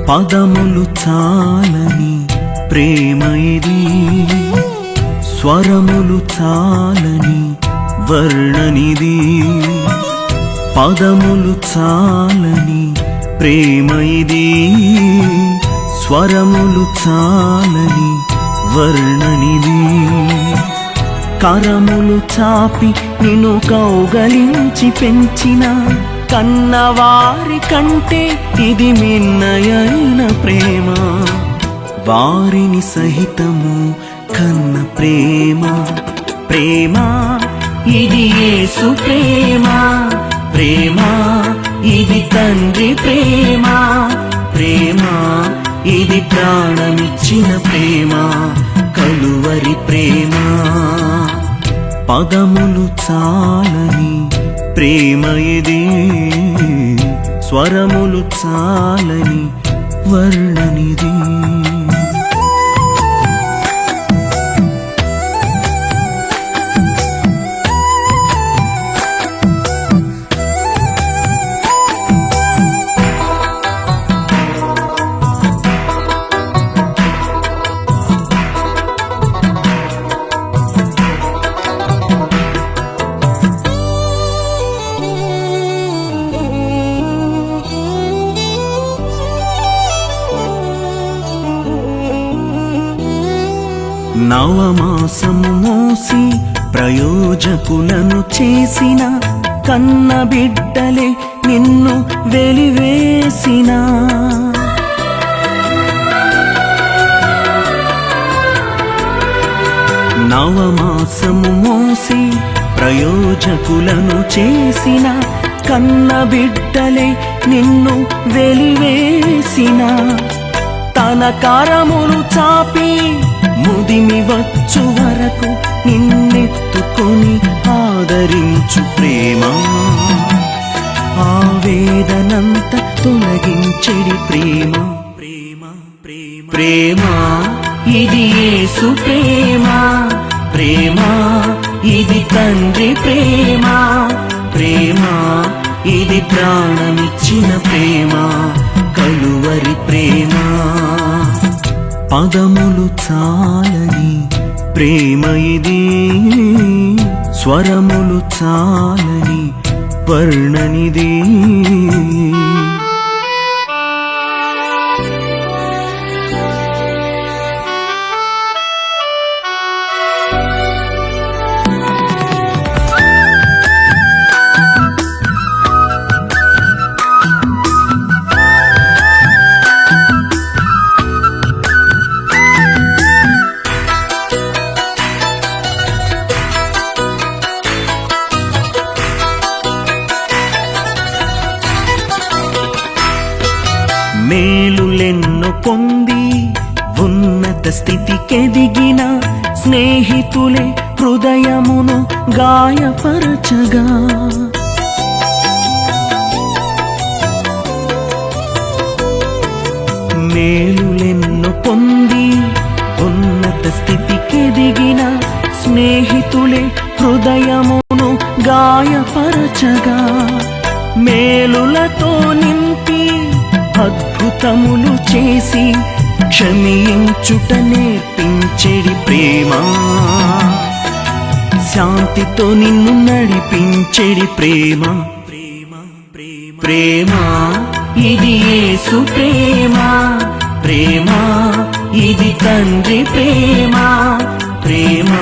పదములు చాలని ప్రేమ ఇది, స్వరములు చాలని వర్ణనిది. పదములు చాలని ప్రేమ ఇది, స్వరములు చాలని వర్ణనిది. కరములు చాపి నిన్ను కౌగలించి పెంచిన కన్నవారి కంటే ఇది మిన్నయైన ప్రేమ. వారిని సహితము కన్న ప్రేమ. ప్రేమ ఇది యేసు ప్రేమ. ప్రేమ ఇది తండ్రి ప్రేమ. ప్రేమ ఇది ప్రాణమిచ్చిన ప్రేమ, కలువరి ప్రేమ. పదములు చాలని ప్రేమ ఇది, స్వరములు చాలని వర్ణనిది. నవమాసము మోసి ప్రయోజకులను చేసిన కన్న బిడ్డలే నిన్ను వెలివేసిన. నవమాసము మోసి ప్రయోజకులను చేసిన కన్న బిడ్డలే నిన్ను వెలివేసిన. తన కరములు చాపి ముదిమి వచ్చు వరకు నిన్నెత్తుకొని ఆదరించు ప్రేమ. ఆవేదనంత తొలగించెడి ప్రేమ. ప్రేమ ప్రేమ ప్రేమ ఇది యేసు ప్రేమ. ప్రేమ ఇది తండ్రి ప్రేమ. ప్రేమ ఇది ప్రాణమిచ్చిన ప్రేమ, కలువరి ప్రేమ. పదములు చాలని ప్రేమ ఇది, స్వరములు చాలని వర్ణనిది. మేలులెన్నో పొంది ఉన్నత స్థితికెదిగిన స్నేహితులే హృదయమును గాయపరచగా. మేలులెన్నో పొంది ఉన్నత స్థితికెదిగిన స్నేహితులే హృదయమును గాయపరచగా. మేలులతో నింపి అద్భుతములు చేసి క్షమించుట నేర్పించెడి ప్రేమ. శాంతితో నిన్ను నడిపించెడి ప్రేమ. ప్రేమ ప్రేమ ప్రేమ ఇది యేసు ప్రేమ. ప్రేమ ఇది తండ్రి ప్రేమ. ప్రేమ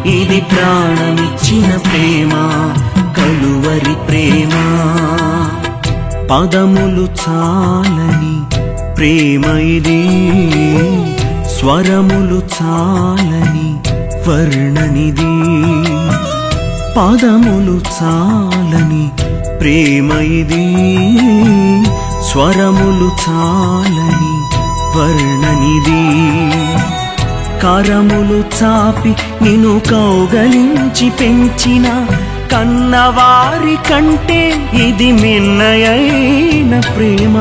ఇది ప్రాణమిచ్చిన ప్రేమ, కలువరి ప్రేమ. పదములు చాలని ప్రేమ ఇది, స్వరములు చాలని వర్ణనిది. పదములు చాలని ప్రేమ ఇది స్వరములు చాలని వర్ణనిది కరములు చాపి నిన్ను కౌగలించి పెంచిన కన్నవారి కంటే ఇది మిన్నయైన ప్రేమ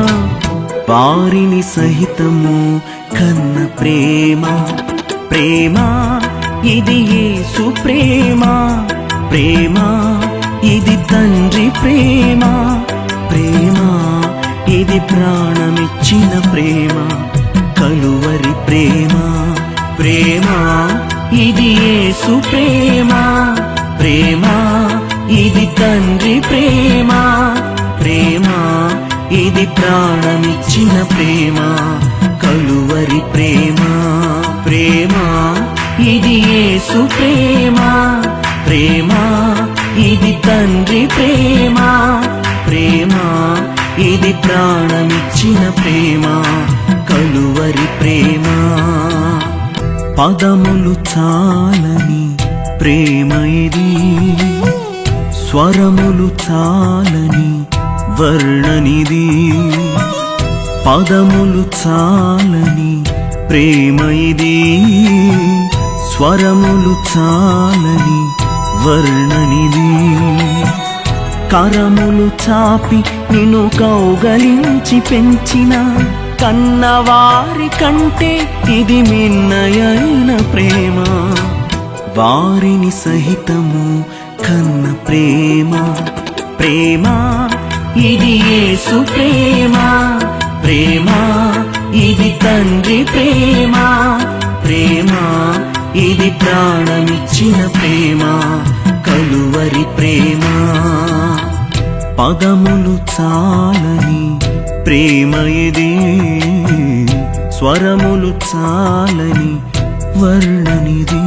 వారిని సహితము కన్న ప్రేమ ప్రేమ ఇది యేసు ప్రేమ ప్రేమ ఇది తండ్రి ప్రేమ ప్రేమ ఇది ప్రాణమిచ్చిన ప్రేమ కలువరి ప్రేమ ప్రేమ ఇది యేసు ప్రేమ ప్రేమ ఇది తండ్రి ప్రేమ ప్రేమ ఇది ప్రాణమిచ్చిన ప్రేమ కలువరి ప్రేమ ప్రేమ ఇది యేసు ప్రేమ ప్రేమ ఇది తండ్రి ప్రేమ ప్రేమ ఇది ప్రాణమిచ్చిన ప్రేమ కలువరి ప్రేమ పదములు చాలని ప్రేమ ఇది స్వరములు చాలని వర్ణనిది పదములు చాలని ప్రేమ ఇది స్వరములు చాలని వర్ణనిది కరములు చాపి నిన్ను కౌగలించి పెంచిన కన్నవారి కంటే ఇది మిన్నయైన ప్రేమ వారిని సహితము కన్న ప్రేమ ప్రేమ ఇది యేసు ప్రేమ ప్రేమ ఇది తండ్రి ప్రేమ ప్రేమ ఇది ప్రాణమిచ్చిన ప్రేమ కలువరి ప్రేమ పదములు చాలని ప్రేమ ఇది స్వరములు చాలని వర్ణనిది